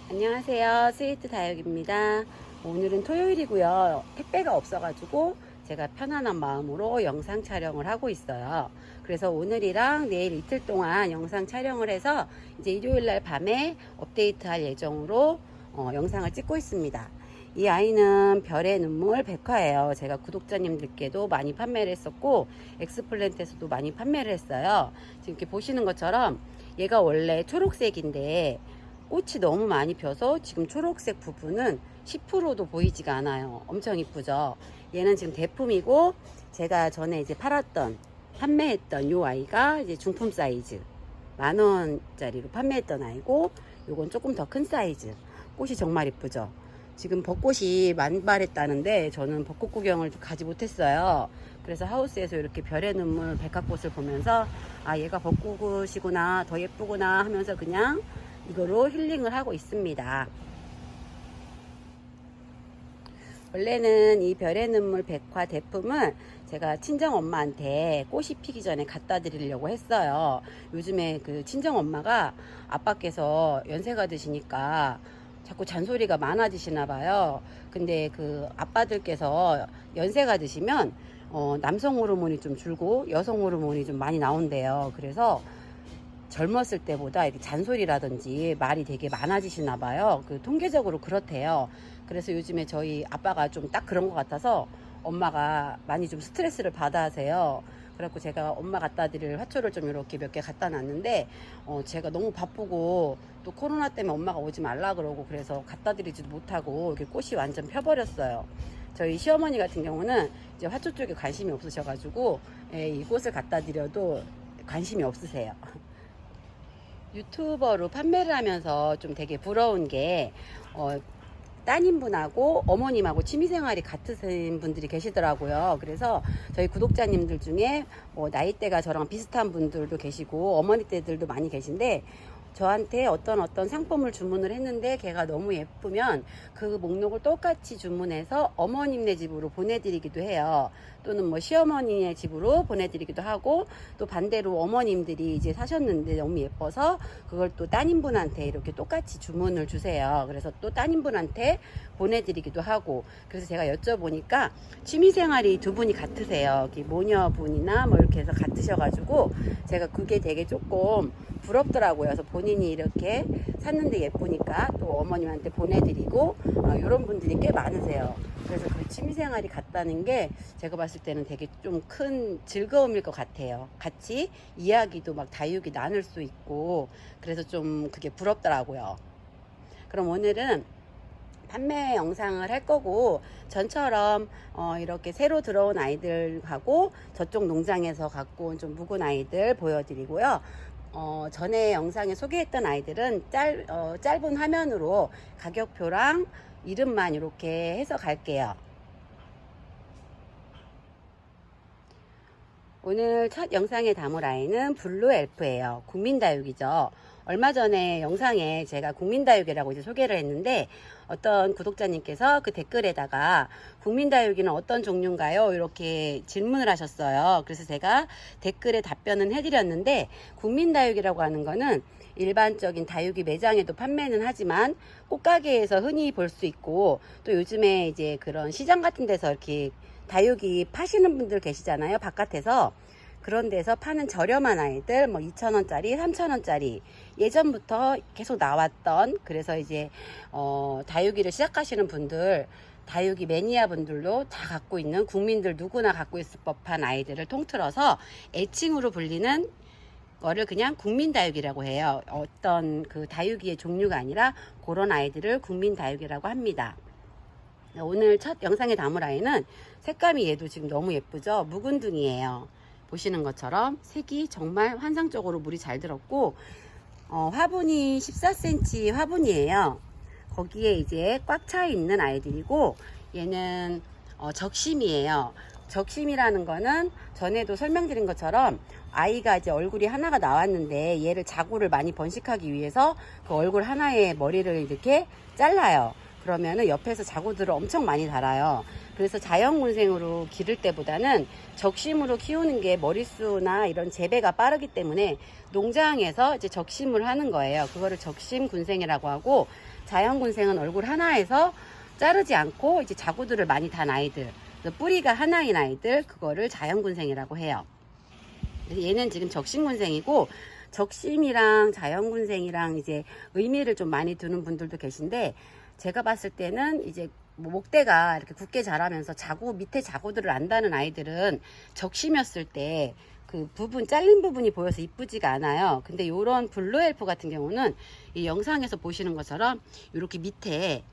안녕하세요. 스위트 다육입니다. 오늘은 토요일이고요. 택배가 없어가지고 제가 편안한 마음으로 영상 촬영을 하고 있어요. 그래서 오늘이랑 내일 이틀 동안 영상 촬영을 해서 이제 일요일날 밤에 업데이트 할 예정으로 영상을 찍고 있습니다. 이 아이는 별의 눈물 백화예요. 제가 구독자님들께도 많이 판매를 했었고 엑스플랜트에서도 많이 판매를 했어요. 지금 이렇게 보시는 것처럼 얘가 원래 초록색인데 꽃이 너무 많이 펴서 지금 초록색 부분은 10%도 보이지가 않아요. 엄청 이쁘죠. 얘는 지금 대품이고 제가 전에 이제 판매했던 요 아이가 이제 중품 사이즈 10,000원짜리로 판매했던 아이고, 요건 조금 더 큰 사이즈. 꽃이 정말 이쁘죠. 지금 벚꽃이 만발했다는데 저는 벚꽃 구경을 가지 못했어요. 그래서 하우스에서 이렇게 별의 눈물 백화꽃을 보면서 아, 얘가 벚꽃이구나, 더 예쁘구나 하면서 그냥 이거로 힐링을 하고 있습니다. 원래는 이 별의 눈물 백화 대품을 제가 친정 엄마한테 꽃이 피기 전에 갖다 드리려고 했어요. 요즘에 그 친정 엄마가 아빠께서 연세가 드시니까 자꾸 잔소리가 많아지시나 봐요. 근데 그 아빠들께서 연세가 드시면 남성 호르몬이 좀 줄고 여성 호르몬이 좀 많이 나온대요. 그래서 젊었을 때보다 이렇게 잔소리라든지 말이 되게 많아지시나 봐요. 그 통계적으로 그렇대요. 그래서 요즘에 저희 아빠가 좀 딱 그런 것 같아서 엄마가 많이 좀 스트레스를 받아 하세요. 그래갖고 제가 엄마 갖다 드릴 화초를 좀 이렇게 몇 개 갖다 놨는데 제가 너무 바쁘고 또 코로나 때문에 엄마가 오지 말라 그러고 그래서 갖다 드리지도 못하고 이렇게 꽃이 완전 펴버렸어요. 저희 시어머니 같은 경우는 이제 화초 쪽에 관심이 없으셔가지고 이 꽃을 갖다 드려도 관심이 없으세요. 유튜버로 판매를 하면서 좀 되게 부러운 게 따님분하고 어머님하고 취미생활이 같으신 분들이 계시더라고요. 그래서 저희 구독자님들 중에 나이대가 저랑 비슷한 분들도 계시고 어머니 댁들도 많이 계신데 저한테 어떤 상품을 주문을 했는데 걔가 너무 예쁘면 그 목록을 똑같이 주문해서 어머님네 집으로 보내드리기도 해요. 또는 뭐 시어머니네 집으로 보내드리기도 하고, 또 반대로 어머님들이 이제 사셨는데 너무 예뻐서 그걸 또 따님분한테 이렇게 똑같이 주문을 주세요. 그래서 또 따님분한테 보내드리기도 하고. 그래서 제가 여쭤보니까 취미생활이 두 분이 같으세요. 모녀분이나 뭐 이렇게 해서 같으셔가지고 제가 그게 되게 조금 부럽더라고요. 그래서 본인이 이렇게 샀는데 예쁘니까 또 어머님한테 보내드리고 이런 분들이 꽤 많으세요. 그래서 그 취미생활이 같다는 게 제가 봤을 때는 되게 좀 큰 즐거움일 것 같아요. 같이 이야기도 막 다육이 나눌 수 있고 그래서 좀 그게 부럽더라고요. 그럼 오늘은 판매 영상을 할 거고 전처럼 이렇게 새로 들어온 아이들하고 저쪽 농장에서 갖고 온 좀 묵은 아이들 보여드리고요. 전에 영상에 소개했던 아이들은 짧은 화면으로 가격표랑 이름만 이렇게 해서 갈게요. 오늘 첫 영상에 담을 아이는 블루 엘프예요. 국민다육이죠. 얼마 전에 영상에 제가 국민다육이라고 이제 소개를 했는데 어떤 구독자님께서 그 댓글에다가 국민다육이는 어떤 종류인가요? 이렇게 질문을 하셨어요. 그래서 제가 댓글에 답변은 해드렸는데 국민다육이라고 하는 거는 일반적인 다육이 매장에도 판매는 하지만 꽃가게에서 흔히 볼 수 있고 또 요즘에 이제 그런 시장 같은 데서 이렇게 다육이 파시는 분들 계시잖아요. 바깥에서. 그런 데서 파는 저렴한 아이들 뭐 2,000원짜리 3,000원짜리 예전부터 계속 나왔던, 그래서 이제 다육이를 시작하시는 분들, 다육이 매니아 분들도 다 갖고 있는, 국민들 누구나 갖고 있을 법한 아이들을 통틀어서 애칭으로 불리는 거를 그냥 국민다육이라고 해요. 어떤 그 다육이의 종류가 아니라 그런 아이들을 국민다육이라고 합니다. 오늘 첫 영상에 담을 아이는 색감이 얘도 지금 너무 예쁘죠. 묵은둥이에요. 보시는 것처럼 색이 정말 환상적으로 물이 잘 들었고 화분이 14cm 화분이에요. 거기에 이제 꽉 차 있는 아이들이고, 얘는 적심이에요. 적심이라는 거는 전에도 설명드린 것처럼 아이가 이제 얼굴이 하나가 나왔는데 얘를 자구를 많이 번식하기 위해서 그 얼굴 하나에 머리를 이렇게 잘라요. 그러면은 옆에서 자구들을 엄청 많이 달아요. 그래서 자연군생으로 기를 때보다는 적심으로 키우는 게 머릿수나 이런 재배가 빠르기 때문에 농장에서 이제 적심을 하는 거예요. 그거를 적심군생이라고 하고, 자연군생은 얼굴 하나에서 자르지 않고 이제 자구들을 많이 단 아이들, 뿌리가 하나인 아이들, 그거를 자연군생이라고 해요. 그래서 얘는 지금 적심군생이고, 적심이랑 자연군생이랑 이제 의미를 좀 많이 두는 분들도 계신데, 제가 봤을 때는 이제 목대가 이렇게 굳게 자라면서 자구, 밑에 자구들을 안 다는 아이들은 적심이었을 때 그 부분, 잘린 부분이 보여서 이쁘지가 않아요. 근데 요런 블루 엘프 같은 경우는 이 영상에서 보시는 것처럼 이렇게 밑에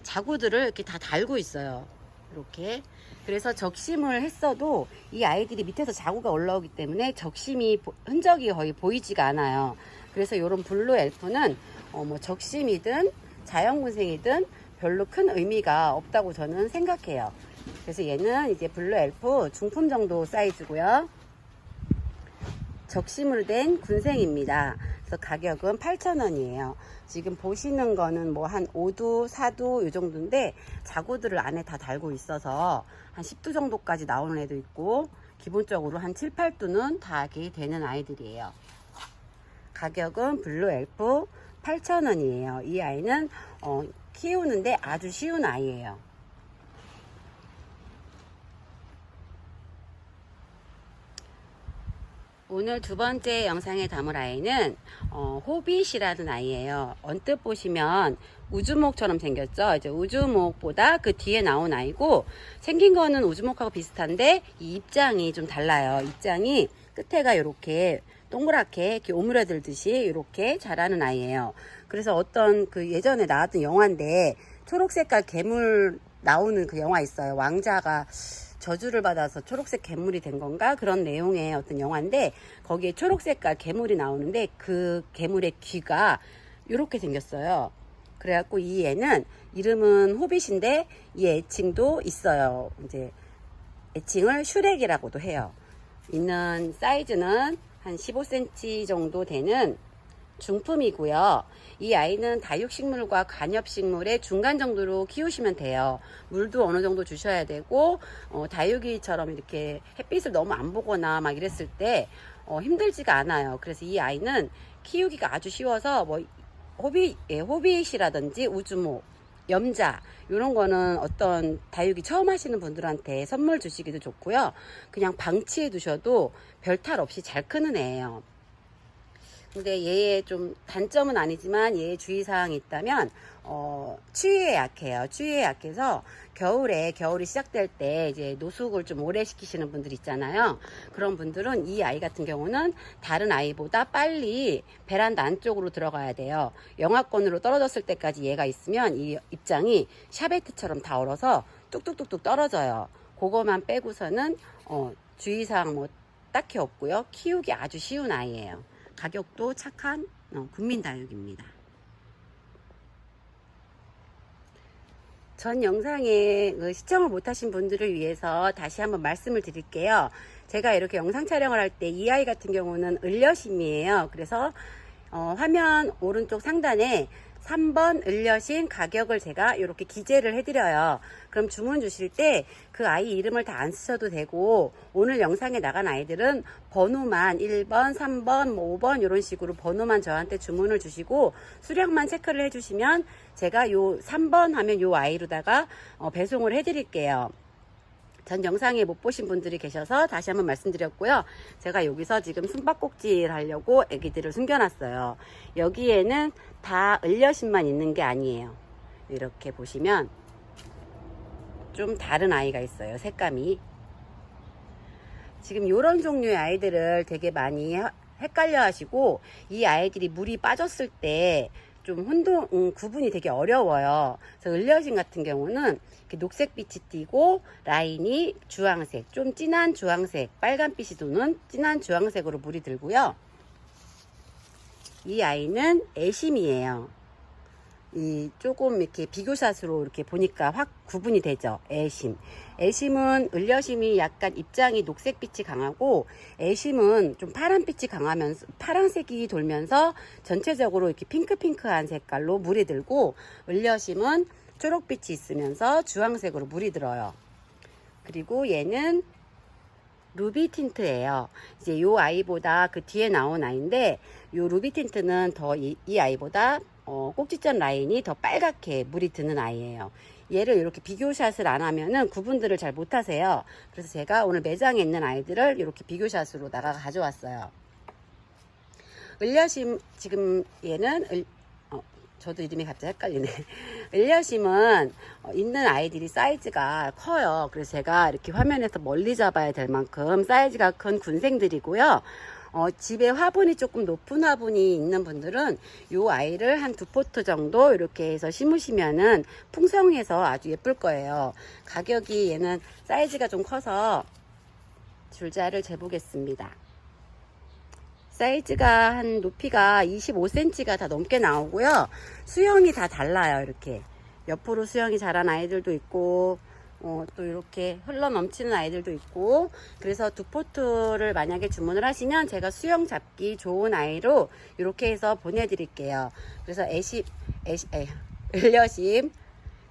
자구들을 이렇게 다 달고 있어요. 이렇게. 그래서 적심을 했어도 이 아이들이 밑에서 자구가 올라오기 때문에 적심이 흔적이 거의 보이지가 않아요. 그래서 이런 블루 엘프는 뭐 적심이든 자연군생이든 별로 큰 의미가 없다고 저는 생각해요. 그래서 얘는 이제 블루 엘프 중품 정도 사이즈고요. 적심으로 된 군생입니다. 그래서 가격은 8,000원이에요. 지금 보시는 거는 뭐 한 5두, 4두 이 정도인데 자구들을 안에 다 달고 있어서 한 10두 정도까지 나오는 애도 있고, 기본적으로 한 7, 8두는 다 이렇게 되는 아이들이에요. 가격은 블루 엘프 8,000원이에요. 이 아이는 키우는데 아주 쉬운 아이예요. 오늘 두 번째 영상에 담을 아이는 호빗이라는 아이예요. 언뜻 보시면 우주목처럼 생겼죠. 이제 우주목보다 그 뒤에 나온 아이고, 생긴 거는 우주목하고 비슷한데 이 입장이 좀 달라요. 입장이 끝에가 이렇게 동그랗게 이렇게 오므려들듯이 이렇게 자라는 아이예요. 그래서 어떤 그 예전에 나왔던 영화인데 초록 색깔 괴물 나오는 그 영화 있어요. 왕자가 저주를 받아서 초록색 괴물이 된 건가? 그런 내용의 어떤 영화인데 거기에 초록 색깔 괴물이 나오는데 그 괴물의 귀가 이렇게 생겼어요. 그래갖고 이 애는 이름은 호빗인데 이 애칭도 있어요. 이제 애칭을 슈렉이라고도 해요. 있는 사이즈는 한 15cm 정도 되는 중품이고요. 이 아이는 다육식물과 관엽식물의 중간 정도로 키우시면 돼요. 물도 어느 정도 주셔야 되고, 다육이처럼 이렇게 햇빛을 너무 안 보거나 막 이랬을 때 힘들지가 않아요. 그래서 이 아이는 키우기가 아주 쉬워서 뭐 호빗이라든지 우주목, 염자 이런 거는 어떤 다육이 처음 하시는 분들한테 선물 주시기도 좋고요. 그냥 방치해 두셔도 별 탈 없이 잘 크는 애예요. 근데 얘의 좀 단점은 아니지만 얘의 주의사항이 있다면 추위에 약해요. 추위에 약해서 겨울이 시작될 때 이제 노숙을 좀 오래 시키시는 분들 있잖아요. 그런 분들은 이 아이 같은 경우는 다른 아이보다 빨리 베란다 안쪽으로 들어가야 돼요. 영하권으로 떨어졌을 때까지 얘가 있으면 이 입장이 샤베트처럼 다 얼어서 뚝뚝뚝뚝 떨어져요. 그거만 빼고서는 주의사항 뭐 딱히 없고요. 키우기 아주 쉬운 아이예요. 가격도 착한 국민다육입니다. 전 영상에 시청을 못하신 분들을 위해서 다시 한번 말씀을 드릴게요. 제가 이렇게 영상 촬영을 할 때 이 아이 같은 경우는 을려심이에요. 그래서 화면 오른쪽 상단에 3번 을려신 가격을 제가 이렇게 기재를 해드려요. 그럼 주문 주실 때 그 아이 이름을 다 안 쓰셔도 되고, 오늘 영상에 나간 아이들은 번호만 1번, 3번, 뭐 5번 이런 식으로 번호만 저한테 주문을 주시고 수량만 체크를 해주시면 제가 요 3번 하면 요 아이로다가 배송을 해드릴게요. 전 영상에 못 보신 분들이 계셔서 다시 한번 말씀드렸고요. 제가 여기서 지금 숨바꼭질 하려고 애기들을 숨겨놨어요. 여기에는 다 을려심만 있는 게 아니에요. 이렇게 보시면 좀 다른 아이가 있어요. 색감이. 지금 이런 종류의 아이들을 되게 많이 헷갈려 하시고, 이 아이들이 물이 빠졌을 때 좀 구분이 되게 어려워요. 그래서 을려심 같은 경우는 이렇게 녹색빛이 띄고 라인이 주황색, 좀 진한 주황색, 빨간빛이 도는 진한 주황색으로 물이 들고요. 이 아이는 애심이에요. 이 조금 이렇게 비교샷으로 이렇게 보니까 확 구분이 되죠. 애심. 애심은 을려심이 약간 입장이 녹색빛이 강하고, 애심은 좀 파란빛이 강하면서 파란색이 돌면서 전체적으로 이렇게 핑크핑크한 색깔로 물이 들고, 을려심은 초록빛이 있으면서 주황색으로 물이 들어요. 그리고 얘는 루비 틴트예요. 이제 요 아이보다 그 뒤에 나온 아이인데, 요 루비 틴트는 더 이 아이보다 꼭지점 라인이 더 빨갛게 물이 드는 아이예요. 얘를 이렇게 비교샷을 안 하면은 구분들을 잘 못하세요. 그래서 제가 오늘 매장에 있는 아이들을 이렇게 비교샷으로다가 가져왔어요. 을려심, 지금 얘는 저도 이름이 갑자기 헷갈리네. 을려심은 있는 아이들이 사이즈가 커요. 그래서 제가 이렇게 화면에서 멀리 잡아야 될 만큼 사이즈가 큰 군생들이고요. 집에 화분이 조금 높은 화분이 있는 분들은 이 아이를 한 2포트 정도 이렇게 해서 심으시면은 풍성해서 아주 예쁠 거예요. 가격이 얘는 사이즈가 좀 커서 줄자를 재보겠습니다. 사이즈가 한 높이가 25cm가 다 넘게 나오고요. 수영이 다 달라요. 이렇게 옆으로 수영이 잘한 아이들도 있고, 또 이렇게 흘러 넘치는 아이들도 있고, 그래서 2포트를 만약에 주문을 하시면 제가 수영 잡기 좋은 아이로 이렇게 해서 보내드릴게요. 그래서 을려심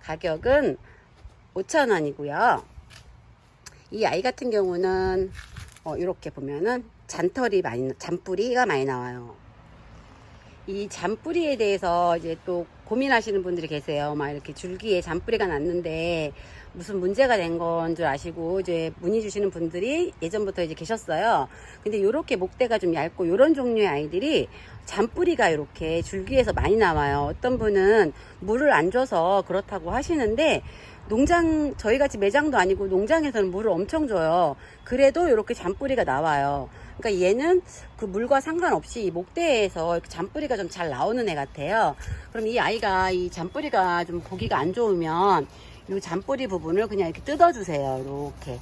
가격은 5,000원이고요. 이 아이 같은 경우는 이렇게 보면은 잔뿌리가 많이 나와요. 이 잔뿌리에 대해서 이제 또 고민하시는 분들이 계세요. 막 이렇게 줄기에 잔뿌리가 났는데 무슨 문제가 된 건 줄 아시고 이제 문의 주시는 분들이 예전부터 이제 계셨어요. 근데 이렇게 목대가 좀 얇고 이런 종류의 아이들이 잔뿌리가 이렇게 줄기에서 많이 나와요. 어떤 분은 물을 안 줘서 그렇다고 하시는데, 저희 같이 매장도 아니고 농장에서는 물을 엄청 줘요. 그래도 이렇게 잔뿌리가 나와요. 그러니까 얘는 그 물과 상관없이 이 목대에서 잔뿌리가 좀 잘 나오는 애 같아요. 그럼 이 아이가 이 잔뿌리가 좀 보기가 안 좋으면 이 잔뿌리 부분을 그냥 이렇게 뜯어주세요. 이렇게.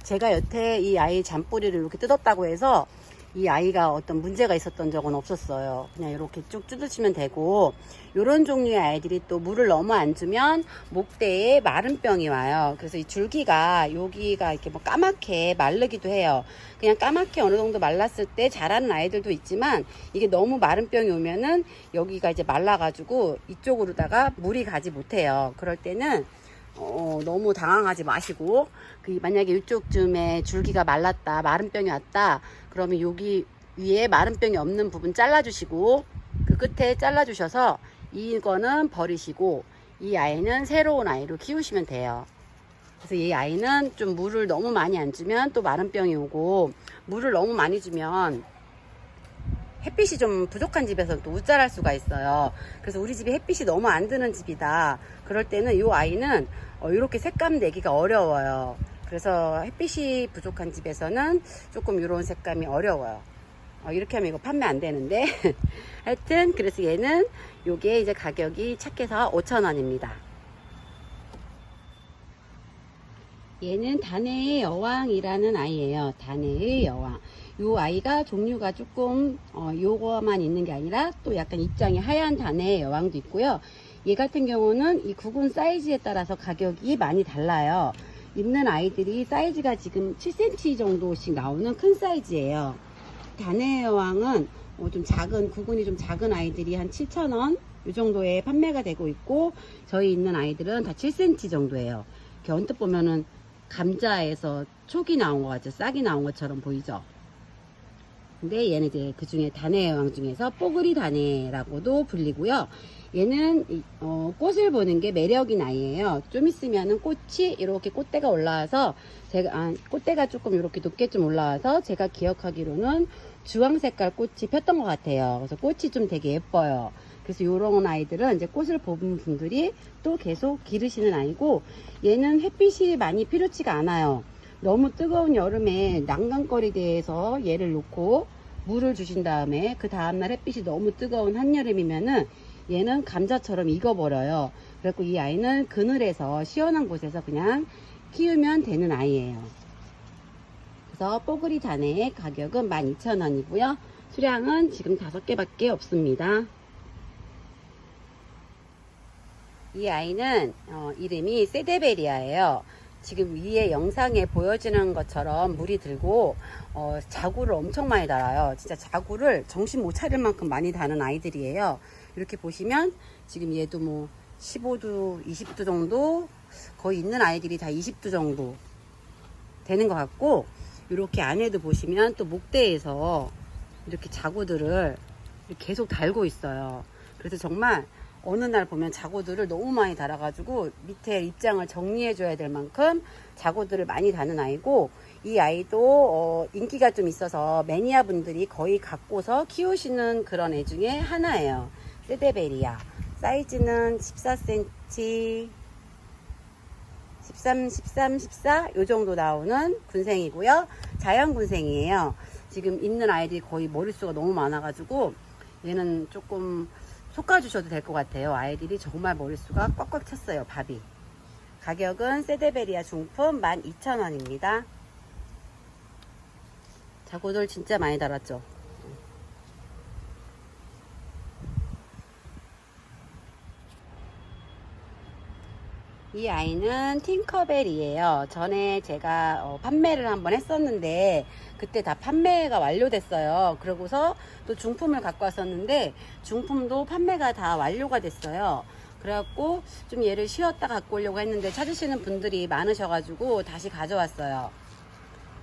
제가 여태 이 아이 잔뿌리를 이렇게 뜯었다고 해서 이 아이가 어떤 문제가 있었던 적은 없었어요. 그냥 이렇게 쭉 뜯으시면 되고, 이런 종류의 아이들이 또 물을 너무 안 주면 목대에 마른 병이 와요. 그래서 이 줄기가 여기가 이렇게 뭐 까맣게 마르기도 해요. 그냥 까맣게 어느 정도 말랐을 때 자라는 아이들도 있지만, 이게 너무 마른 병이 오면은 여기가 이제 말라가지고 이쪽으로다가 물이 가지 못해요. 그럴 때는 너무 당황하지 마시고, 만약에 이쪽쯤에 줄기가 말랐다, 마른 병이 왔다, 그러면 여기 위에 마른 병이 없는 부분 잘라주시고, 그 끝에 잘라주셔서 이거는 버리시고, 이 아이는 새로운 아이로 키우시면 돼요. 그래서 이 아이는 좀 물을 너무 많이 안 주면 또 마른 병이 오고, 물을 너무 많이 주면 햇빛이 좀 부족한 집에서는 또 웃자랄 수가 있어요. 그래서 우리 집이 햇빛이 너무 안 드는 집이다, 그럴 때는 이 아이는 이렇게 색감 내기가 어려워요. 그래서 햇빛이 부족한 집에서는 조금 이런 색감이 어려워요. 이렇게 하면 이거 판매 안 되는데 하여튼 그래서 얘는 요게 이제 가격이 착해서 5,000원입니다. 얘는 다네의 여왕이라는 아이예요. 다네의 여왕. 요 아이가 종류가 조금 요거만 있는 게 아니라 또 약간 입장이 하얀 다네의 여왕도 있고요. 얘 같은 경우는 이 구근 사이즈에 따라서 가격이 많이 달라요. 있는 아이들이 사이즈가 지금 7cm 정도씩 나오는 큰 사이즈예요. 다네의 여왕은 좀 작은, 구근이 좀 작은 아이들이 한 7,000원 이 정도에 판매가 되고 있고, 저희 있는 아이들은 다 7cm 정도예요. 이렇게 언뜻 보면은 감자에서 촉이 나온 것 같죠? 싹이 나온 것처럼 보이죠? 근데 얘는 이제 그 중에 다네의 여왕 중에서 뽀글이 다네라고도 불리고요. 얘는 꽃을 보는 게 매력인 아이예요. 좀 있으면은 꽃이 이렇게 꽃대가 올라와서 꽃대가 조금 이렇게 높게 좀 올라와서 제가 기억하기로는 주황 색깔 꽃이 폈던 것 같아요. 그래서 꽃이 좀 되게 예뻐요. 그래서 이런 아이들은 이제 꽃을 보는 분들이 또 계속 기르시는 아이고, 얘는 햇빛이 많이 필요치가 않아요. 너무 뜨거운 여름에 난간거리대에서 얘를 놓고 물을 주신 다음에 그 다음날 햇빛이 너무 뜨거운 한여름이면은 얘는 감자처럼 익어버려요. 그래서 이 아이는 그늘에서 시원한 곳에서 그냥 키우면 되는 아이예요. 그래서 뽀글이 다네의 가격은 12,000원이고요. 수량은 지금 5개밖에 없습니다. 이 아이는 이름이 세데베리아예요. 지금 위에 영상에 보여지는 것처럼 물이 들고 자구를 엄청 많이 달아요. 진짜 자구를 정신 못 차릴 만큼 많이 다는 아이들이에요. 이렇게 보시면 지금 얘도 뭐 15도, 20도 정도 거의 있는 아이들이 다 20도 정도 되는 것 같고, 이렇게 안에도 보시면 또 목대에서 이렇게 자구들을 계속 달고 있어요. 그래서 정말 어느 날 보면 자구들을 너무 많이 달아가지고 밑에 입장을 정리해 줘야 될 만큼 자구들을 많이 다는 아이고, 이 아이도 인기가 좀 있어서 매니아 분들이 거의 갖고서 키우시는 그런 애 중에 하나예요. 세데베리아. 사이즈는 14cm, 13, 13, 14 요 정도 나오는 군생이고요. 자연 군생이에요. 지금 있는 아이들이 거의 머릿수가 너무 많아가지고 얘는 조금 솎아주셔도 될 것 같아요. 아이들이 정말 머릿수가 꽉꽉 찼어요. 밥이. 가격은 세데베리아 중품 12,000원입니다. 자구들 진짜 많이 달았죠. 이 아이는 팅커벨이에요. 전에 제가 판매를 한번 했었는데 그때 다 판매가 완료됐어요. 그러고서 또 중품을 갖고 왔었는데 중품도 판매가 다 완료가 됐어요. 그래갖고 좀 얘를 쉬었다 갖고 오려고 했는데 찾으시는 분들이 많으셔가지고 다시 가져왔어요.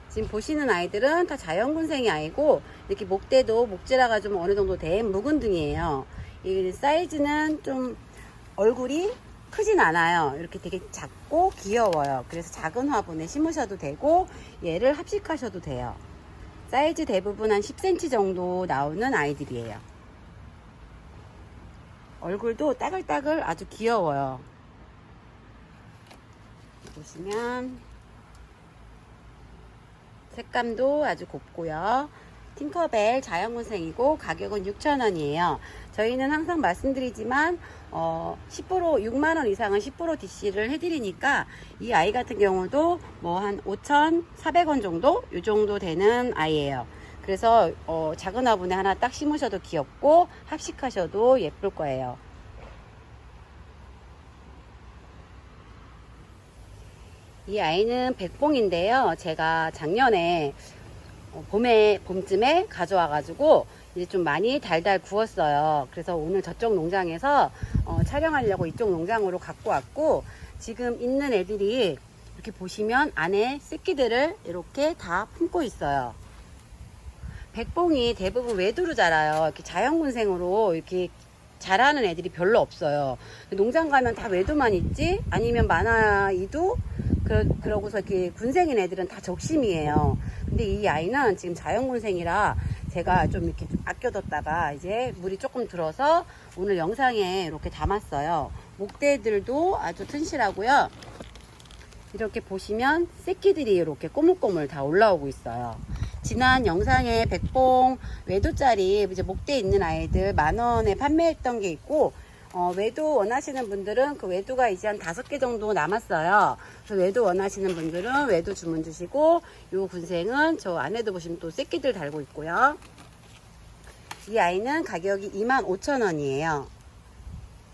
지금 보시는 아이들은 다 자연군생이 아이고 이렇게 목대도 목질화가 좀 어느 정도 된 묵은 등이에요. 이 사이즈는 좀 얼굴이 크진 않아요. 이렇게 되게 작고 귀여워요. 그래서 작은 화분에 심으셔도 되고 얘를 합식하셔도 돼요. 사이즈 대부분 한 10cm 정도 나오는 아이들이에요. 얼굴도 따글따글 아주 귀여워요. 보시면 색감도 아주 곱고요. 팅커벨 자연군생이고 가격은 6,000원이에요. 저희는 항상 말씀드리지만 10% 6만원 이상은 10% DC를 해드리니까 이 아이 같은 경우도 뭐 한 5,400원 정도 이 정도 되는 아이예요. 그래서 작은 화분에 하나 딱 심으셔도 귀엽고 합식하셔도 예쁠 거예요. 이 아이는 백봉인데요. 제가 작년에 봄쯤에 가져와 가지고 이제 좀 많이 달달 구웠어요. 그래서 오늘 저쪽 농장에서 촬영하려고 이쪽 농장으로 갖고 왔고, 지금 있는 애들이 이렇게 보시면 안에 새끼들을 이렇게 다 품고 있어요. 백봉이 대부분 외두로 자라요. 이렇게 자연군생으로 이렇게 자라는 애들이 별로 없어요. 농장 가면 다 외두만 있지 아니면 많아이도 그러고서 이렇게 군생인 애들은 다 적심이에요. 근데 이 아이는 지금 자연군생이라 제가 좀 이렇게 좀 아껴뒀다가 이제 물이 조금 들어서 오늘 영상에 이렇게 담았어요. 목대들도 아주 튼실하고요. 이렇게 보시면 새끼들이 이렇게 꼬물꼬물 다 올라오고 있어요. 지난 영상에 백봉 외도짜리 이제 목대 있는 아이들 10,000원에 판매했던 게 있고, 외도 원하시는 분들은 그 외도가 이제 한 5개 정도 남았어요. 그래서 외도 원하시는 분들은 외도 주문 주시고, 요 군생은 저 안에도 보시면 또 새끼들 달고 있고요. 이 아이는 가격이 25,000원이에요.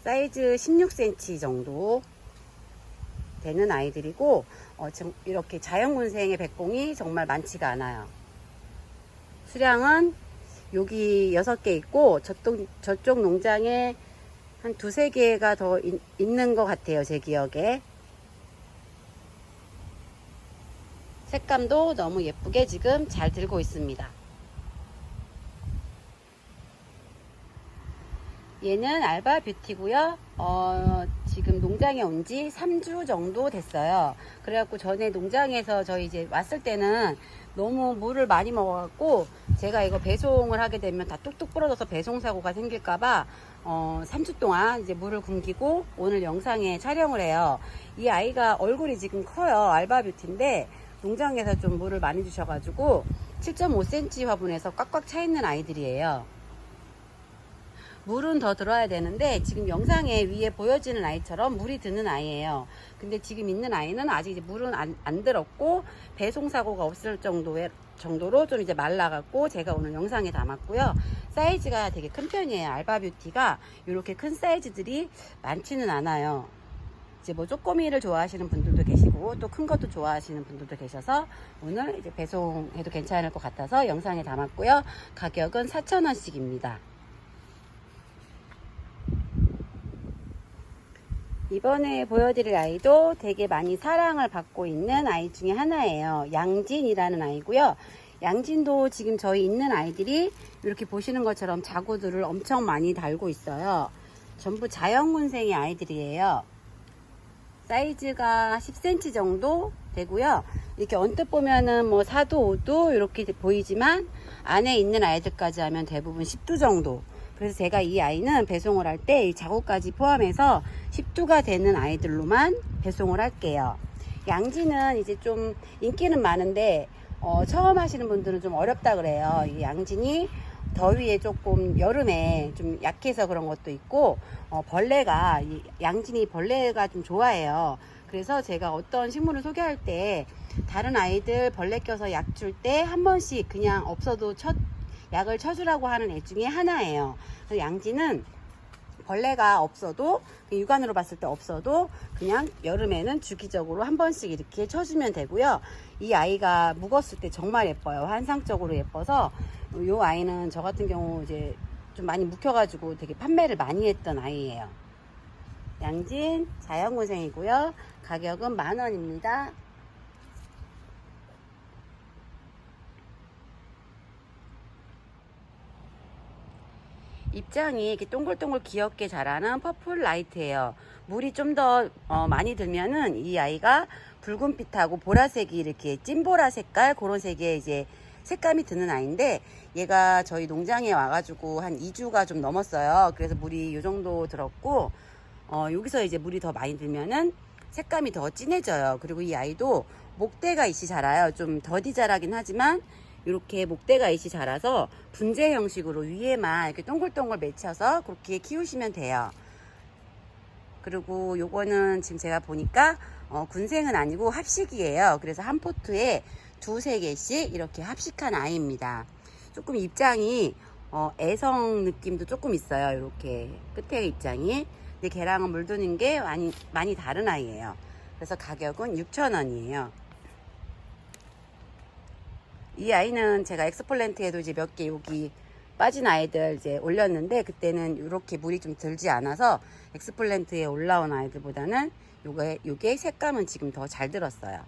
사이즈 16cm 정도 되는 아이들이고, 지금 이렇게 자연군생의 백봉이 정말 많지가 않아요. 수량은 여기 6개 있고 저쪽 농장에 한 2-3개가 더 있는 것 같아요. 제 기억에. 색감도 너무 예쁘게 지금 잘 들고 있습니다. 얘는 알바 뷰티고요. 지금 농장에 온 지 3주 정도 됐어요. 그래갖고 전에 농장에서 저희 이제 왔을 때는 너무 물을 많이 먹어갖고 제가 이거 배송을 하게 되면 다 뚝뚝 부러져서 배송사고가 생길까봐 3주 동안 이제 물을 굶기고 오늘 영상에 촬영을 해요. 이 아이가 얼굴이 지금 커요. 알바 뷰티인데 농장에서 좀 물을 많이 주셔가지고 7.5cm 화분에서 꽉꽉 차 있는 아이들이에요. 물은 더 들어야 되는데 지금 영상에 위에 보여지는 아이처럼 물이 드는 아이예요. 근데 지금 있는 아이는 아직 이제 물은 안 들었고 배송 사고가 없을 정도로 좀 이제 말라갖고 제가 오늘 영상에 담았고요. 사이즈가 되게 큰 편이에요. 알바뷰티가 이렇게 큰 사이즈들이 많지는 않아요. 이제 뭐 쪼꼬미를 좋아하시는 분들도 계시고 또 큰 것도 좋아하시는 분들도 계셔서 오늘 이제 배송해도 괜찮을 것 같아서 영상에 담았고요. 가격은 4,000원씩입니다. 이번에 보여드릴 아이도 되게 많이 사랑을 받고 있는 아이 중에 하나예요. 양진이라는 아이고요. 양진도 지금 저희 있는 아이들이 이렇게 보시는 것처럼 자구들을 엄청 많이 달고 있어요. 전부 자연군생의 아이들이에요. 사이즈가 10cm 정도 되고요. 이렇게 언뜻 보면은 뭐 4도, 5도 이렇게 보이지만 안에 있는 아이들까지 하면 대부분 10도 정도. 그래서 제가 이 아이는 배송을 할 때 이 자구까지 포함해서 10도가 되는 아이들로만 배송을 할게요. 양진은 이제 좀 인기는 많은데 처음 하시는 분들은 좀 어렵다 그래요. 이 양진이 더위에 조금 여름에 좀 약해서 그런 것도 있고 벌레가 양진이 벌레가 좀 좋아해요. 그래서 제가 어떤 식물을 소개할 때 다른 아이들 벌레 껴서 약 줄 때 한 번씩 그냥 없어도 약을 쳐주라고 하는 애 중에 하나예요. 그래서 양진은 벌레가 없어도 육안으로 봤을 때 없어도 그냥 여름에는 주기적으로 한 번씩 이렇게 쳐주면 되고요. 이 아이가 묵었을 때 정말 예뻐요. 환상적으로 예뻐서 이 아이는 저 같은 경우 이제 좀 많이 묵혀가지고 되게 판매를 많이 했던 아이예요. 양진 자연군생이고요. 가격은 10,000원입니다. 입장이 이렇게 동글동글 귀엽게 자라는 퍼플 라이트예요. 물이 좀 더 많이 들면은 이 아이가 붉은빛하고 보라색이 이렇게 찐보라 색깔 그런 색의 이제 색감이 드는 아이인데 얘가 저희 농장에 와가지고 한 2주가 좀 넘었어요. 그래서 물이 이 정도 들었고 여기서 이제 물이 더 많이 들면은 색감이 더 진해져요. 그리고 이 아이도 목대가 있이 자라요. 좀 더디 자라긴 하지만 이렇게 목대가 있이 자라서 분재 형식으로 위에만 이렇게 동글동글 맺혀서 그렇게 키우시면 돼요. 그리고 요거는 지금 제가 보니까 군생은 아니고 합식이에요. 그래서 한 포트에 2~3개씩 이렇게 합식한 아이입니다. 조금 입장이 애성 느낌도 조금 있어요. 이렇게 끝에 입장이. 근데 걔랑은 물드는 게 많이 다른 아이예요. 그래서 가격은 6,000원이에요. 이 아이는 제가 엑스플랜트에도 이제 몇 개 여기 빠진 아이들 이제 올렸는데 그때는 이렇게 물이 좀 들지 않아서 엑스플랜트에 올라온 아이들보다는 요게 색감은 지금 더 잘 들었어요.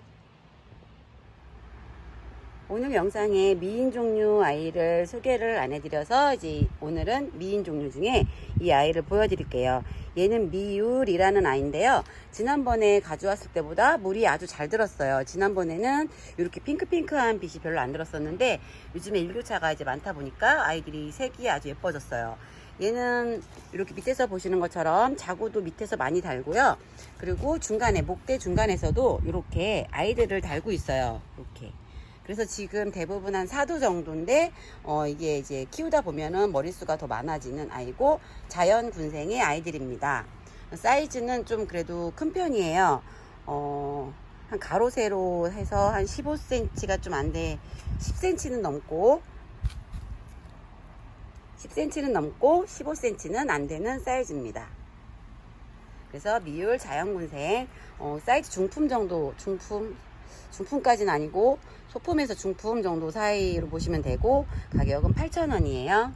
오늘 영상에 미인 종류 아이를 소개를 안 해드려서 이제 오늘은 미인 종류 중에 이 아이를 보여드릴게요. 얘는 미율이라는 아이인데요. 지난번에 가져왔을 때보다 물이 아주 잘 들었어요. 지난번에는 이렇게 핑크핑크한 빛이 별로 안 들었었는데 요즘에 일교차가 이제 많다 보니까 아이들이 색이 아주 예뻐졌어요. 얘는 이렇게 밑에서 보시는 것처럼 자구도 밑에서 많이 달고요. 그리고 중간에 목대 중간에서도 이렇게 아이들을 달고 있어요. 이렇게. 그래서 지금 대부분 한 4도 정도인데 이게 이제 키우다 보면은 머릿수가 더 많아지는 아이고 자연군생의 아이들입니다. 사이즈는 좀 그래도 큰 편이에요. 한 가로 세로 해서 한 15cm가 좀 안 돼. 10cm는 넘고 15cm는 안 되는 사이즈입니다. 그래서 미율 자연군생 사이즈 중품 정도 중품까지는 아니고 소품에서 중품 정도 사이로 보시면 되고 가격은 8,000원이에요.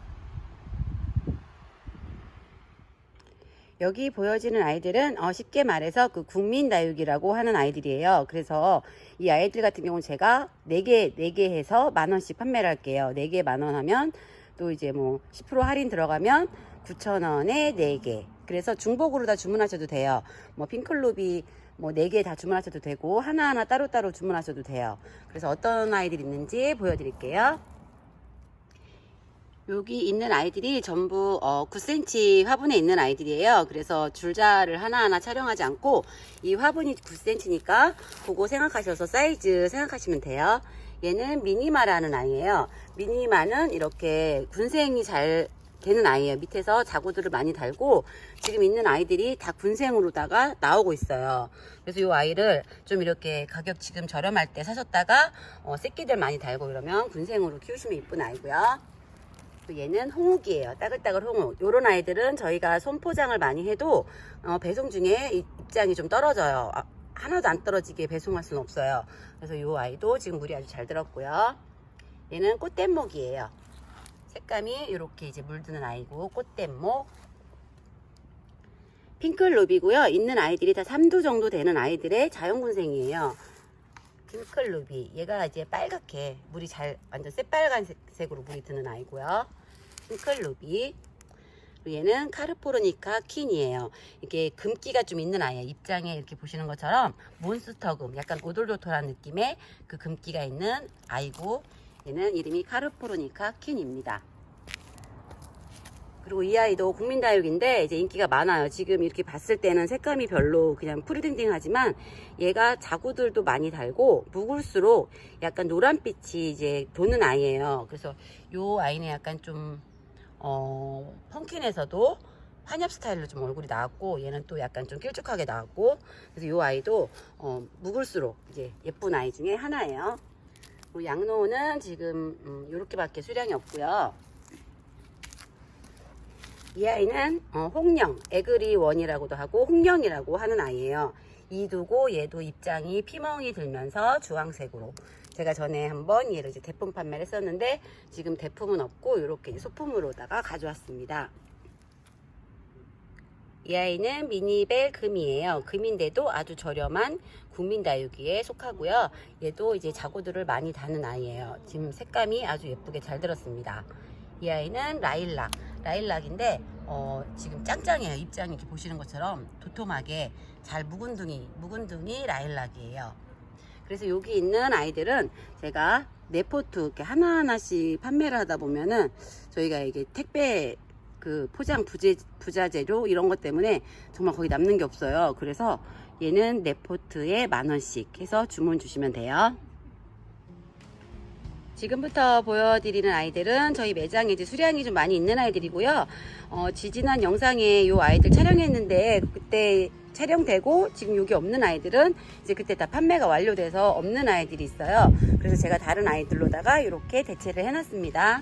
여기 보여지는 아이들은 쉽게 말해서 그 국민다육이라고 하는 아이들이에요. 그래서 이 아이들 같은 경우는 제가 4개 해서 10,000원씩 판매를 할게요. 4개 10,000원 하면 또 이제 뭐 10% 할인 들어가면 9,000원에 4개. 그래서 중복으로 다 주문하셔도 돼요. 뭐 핑클루비 뭐 4개 다 주문하셔도 되고 하나하나 따로따로 주문하셔도 돼요. 그래서 어떤 아이들이 있는지 보여드릴게요. 여기 있는 아이들이 전부 9cm 화분에 있는 아이들이에요. 그래서 줄자를 하나하나 촬영하지 않고 이 화분이 9cm니까 그거 생각하셔서 사이즈 생각하시면 돼요. 얘는 미니마라는 아이예요. 미니마는 이렇게 군생이 잘 되는 아이예요. 밑에서 자구들을 많이 달고 지금 있는 아이들이 다 군생으로다가 나오고 있어요. 그래서 이 아이를 좀 이렇게 가격 지금 저렴할 때 사셨다가 새끼들 많이 달고 이러면 군생으로 키우시면 이쁜 아이고요. 또 얘는 홍욱이에요. 따글따글 홍욱. 요런 아이들은 저희가 손포장을 많이 해도 배송 중에 입장이 좀 떨어져요. 하나도 안 떨어지게 배송할 수는 없어요. 그래서 이 아이도 지금 물이 아주 잘 들었고요. 얘는 꽃댄목이에요. 색감이 이렇게 이제 물드는 아이고, 꽃댄목. 핑클루비고요. 있는 아이들이 다 3두 정도 되는 아이들의 자연군생이에요. 핑클루비. 얘가 이제 빨갛게 물이 잘 완전 새빨간색으로 물이 드는 아이고요. 핑클루비. 얘는 카르포르니카 퀸이에요. 이게 금기가 좀 있는 아이예요. 입장에 이렇게 보시는 것처럼 몬스터금, 약간 오돌도돌한 느낌의 그 금기가 있는 아이고, 얘는 이름이 카르포르니카 퀸입니다. 그리고 이 아이도 국민다육인데 이제 인기가 많아요. 지금 이렇게 봤을 때는 색감이 별로 그냥 푸르딩딩하지만 얘가 자구들도 많이 달고 묵을수록 약간 노란빛이 이제 도는 아이예요. 그래서 이 아이는 약간 좀 펑킨에서도 환엽 스타일로 좀 얼굴이 나왔고, 얘는 또 약간 좀 길쭉하게 나왔고, 그래서 이 아이도 묵을수록 이제 예쁜 아이 중에 하나예요. 그리고 양로우는 지금 요렇게밖에 수량이 없고요. 이 아이는 홍령, 에그리원이라고도 하고 홍령이라고 하는 아이예요. 이두고 얘도 입장이 피멍이 들면서 주황색으로, 제가 전에 한번 얘를 이제 대품 판매를 했었는데 지금 대품은 없고 이렇게 소품으로다가 가져왔습니다. 이 아이는 미니벨 금이에요. 금인데도 아주 저렴한 국민다육이에 속하고요. 얘도 이제 자구들을 많이 다는 아이예요. 지금 색감이 아주 예쁘게 잘 들었습니다. 이 아이는 라일락인데 지금 짱짱해요. 입장이 이렇게 보시는 것처럼 도톰하게 잘 묵은둥이 라일락이에요. 그래서 여기 있는 아이들은 제가 네포트 이렇게 하나하나씩 판매를 하다 보면은 저희가 이게 택배 그 포장 부자재료 이런 것 때문에 정말 거의 남는 게 없어요. 그래서 얘는 네포트에 10,000원씩 해서 주문 주시면 돼요. 지금부터 보여드리는 아이들은 저희 매장에 이제 수량이 좀 많이 있는 아이들이고요. 지지난 영상에 이 아이들 촬영했는데 그때 촬영되고 지금 여기 없는 아이들은 이제 그때 다 판매가 완료돼서 없는 아이들이 있어요. 그래서 제가 다른 아이들로다가 이렇게 대체를 해놨습니다.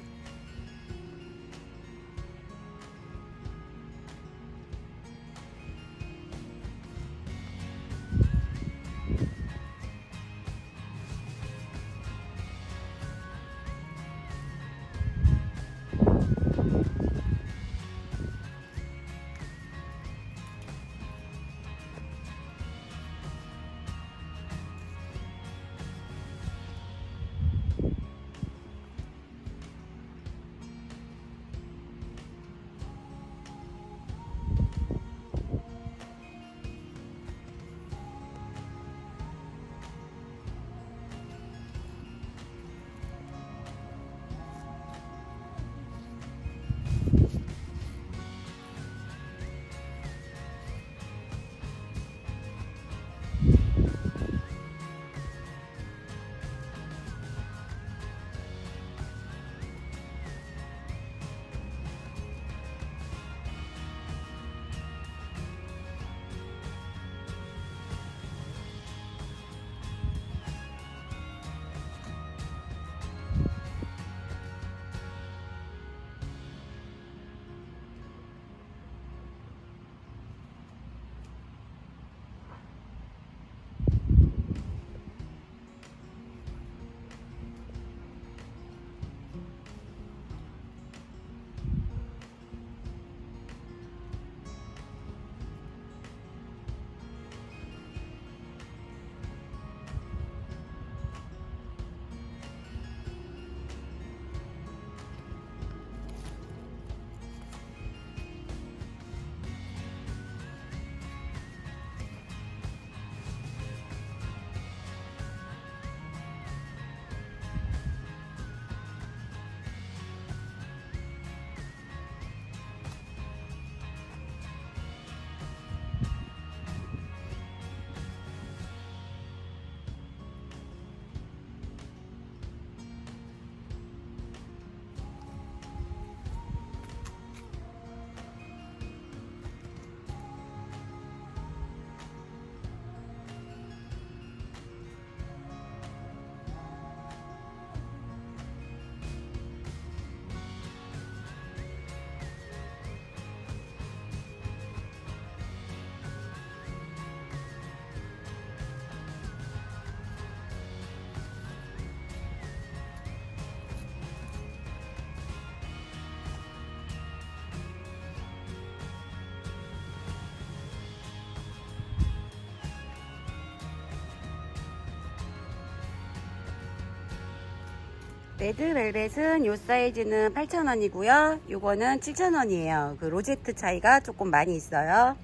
레드벨벳은 요 사이즈는 8,000원이고요. 요거는 7,000원이에요. 그 로제트 차이가 조금 많이 있어요.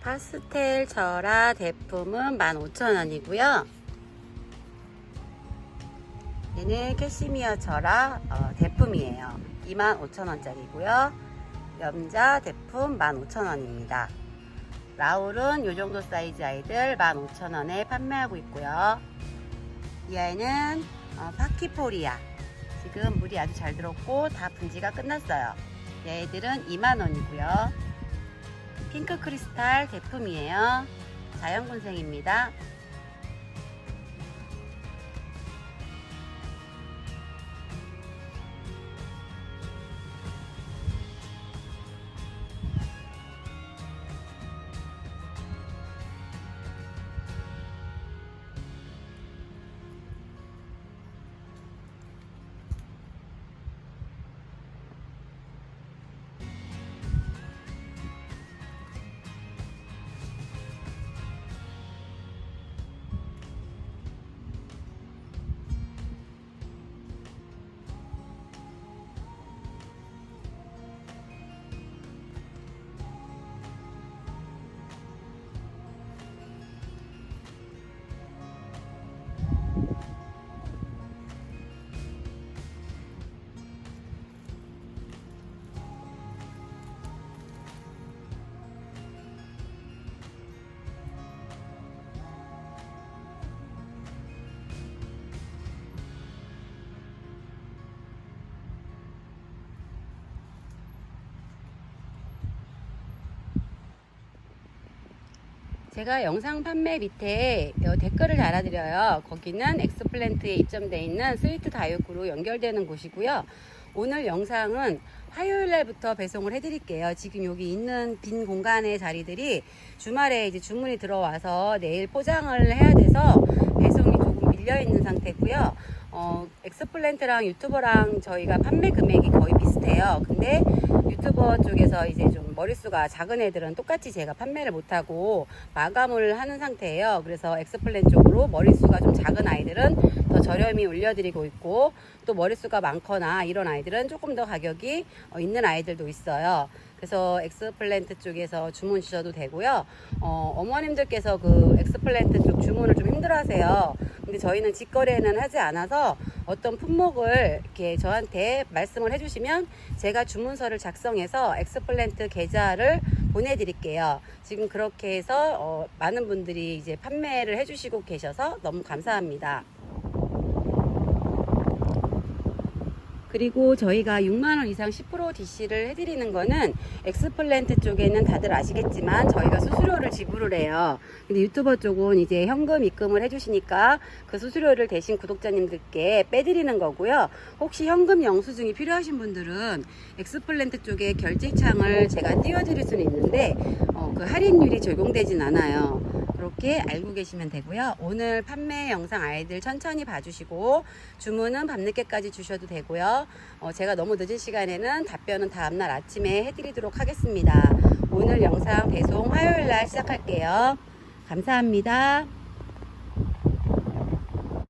파스텔 저라 대품은 15,000원이고요. 얘는 캐시미어 저라 대품이에요. 25,000원짜리고요. 염자 대품 15,000원입니다. 라울은 요정도 사이즈 아이들 15,000원에 판매하고 있고요. 이 아이는 파키포리아. 지금 물이 아주 잘 들었고 다 분지가 끝났어요. 얘들은 2만원이고요. 핑크 크리스탈 대품이에요. 자연군생입니다. 제가 영상 판매 밑에 댓글을 달아드려요. 거기는 엑스플랜트에 입점되어 있는 스위트 다육으로 연결되는 곳이고요. 오늘 영상은 화요일 날부터 배송을 해드릴게요. 지금 여기 있는 빈 공간의 자리들이 주말에 이제 주문이 들어와서 내일 포장을 해야 돼서 배송이 조금 밀려 있는 상태고요. 엑스플랜트랑 유튜버랑 저희가 판매 금액이 거의 비슷해요. 근데 유튜버 쪽에서 이제 좀 머릿수가 작은 애들은 똑같이 제가 판매를 못하고 마감을 하는 상태예요. 그래서 엑스플랜 쪽으로 머릿수가 좀 작은 아이들은 더 저렴히 올려드리고 있고, 또 머릿수가 많거나 이런 아이들은 조금 더 가격이 있는 아이들도 있어요. 그래서 엑스플랜트 쪽에서 주문 주셔도 되고요. 어머님들께서 그 엑스플랜트 쪽 주문을 좀 힘들어 하세요. 근데 저희는 직거래는 하지 않아서 어떤 품목을 이렇게 저한테 말씀을 해주시면 제가 주문서를 작성해서 엑스플랜트 계좌를 보내드릴게요. 지금 그렇게 해서 많은 분들이 이제 판매를 해주시고 계셔서 너무 감사합니다. 그리고 저희가 6만원 이상 10% DC를 해드리는 거는 엑스플랜트 쪽에는 다들 아시겠지만 저희가 수수료를 지불을 해요. 근데 유튜버 쪽은 이제 현금 입금을 해주시니까 그 수수료를 대신 구독자님들께 빼드리는 거고요. 혹시 현금 영수증이 필요하신 분들은 엑스플랜트 쪽에 결제창을 제가 띄워드릴 수는 있는데 그 할인율이 적용되진 않아요. 그렇게 알고 계시면 되고요. 오늘 판매 영상 아이들 천천히 봐주시고 주문은 밤늦게까지 주셔도 되고요. 제가 너무 늦은 시간에는 답변은 다음날 아침에 해드리도록 하겠습니다. 오늘 영상 배송 화요일날 시작할게요. 감사합니다.